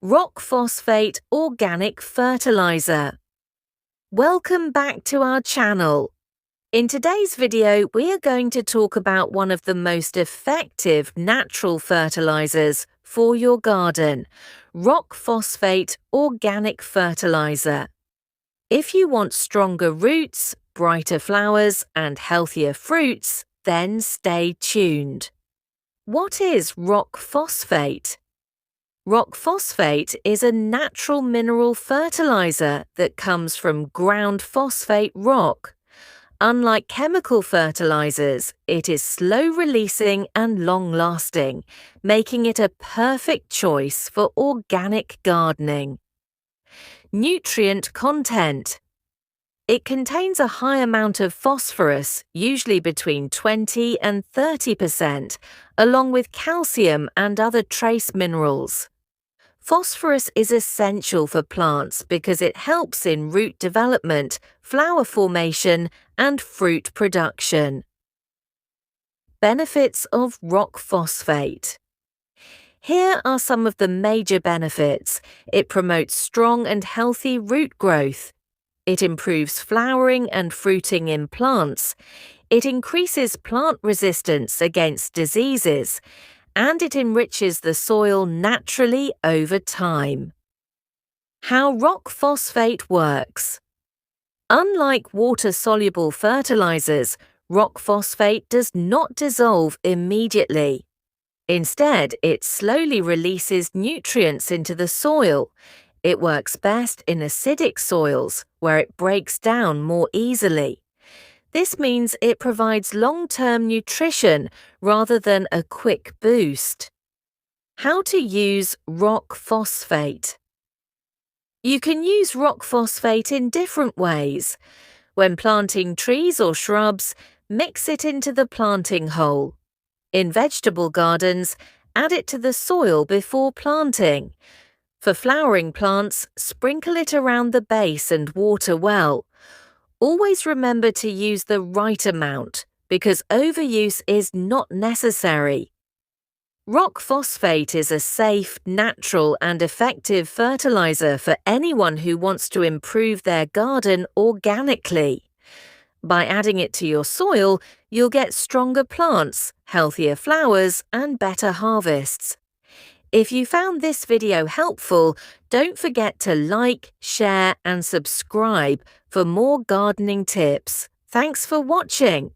Rock Phosphate Organic Fertilizer. Welcome back to our channel. In today's video, we are going to talk about one of the most effective natural fertilizers for your garden, Rock Phosphate Organic Fertilizer. If you want stronger roots, brighter flowers, and healthier fruits, then stay tuned. What is rock phosphate? Rock phosphate is a natural mineral fertilizer that comes from ground phosphate rock. Unlike chemical fertilizers, it is slow-releasing and long-lasting, making it a perfect choice for organic gardening. Nutrient content. It contains a high amount of phosphorus, usually between 20 and 30%, along with calcium and other trace minerals. Phosphorus is essential for plants because it helps in root development, flower formation, and fruit production. Benefits of rock phosphate. Here are some of the major benefits. It promotes strong and healthy root growth. It improves flowering and fruiting in plants. It increases plant resistance against diseases. And it enriches the soil naturally over time. How rock phosphate works. Unlike water-soluble fertilizers, rock phosphate does not dissolve immediately. Instead, it slowly releases nutrients into the soil. It works best in acidic soils, where it breaks down more easily. This means it provides long-term nutrition rather than a quick boost. How to use rock phosphate. You can use rock phosphate in different ways. When planting trees or shrubs, mix it into the planting hole. In vegetable gardens, add it to the soil before planting. For flowering plants, sprinkle it around the base and water well. Always remember to use the right amount, because overuse is not necessary. Rock phosphate is a safe, natural, and effective fertilizer for anyone who wants to improve their garden organically. By adding it to your soil, you'll get stronger plants, healthier flowers, and better harvests. If you found this video helpful, don't forget to like, share, and subscribe for more gardening tips. Thanks for watching.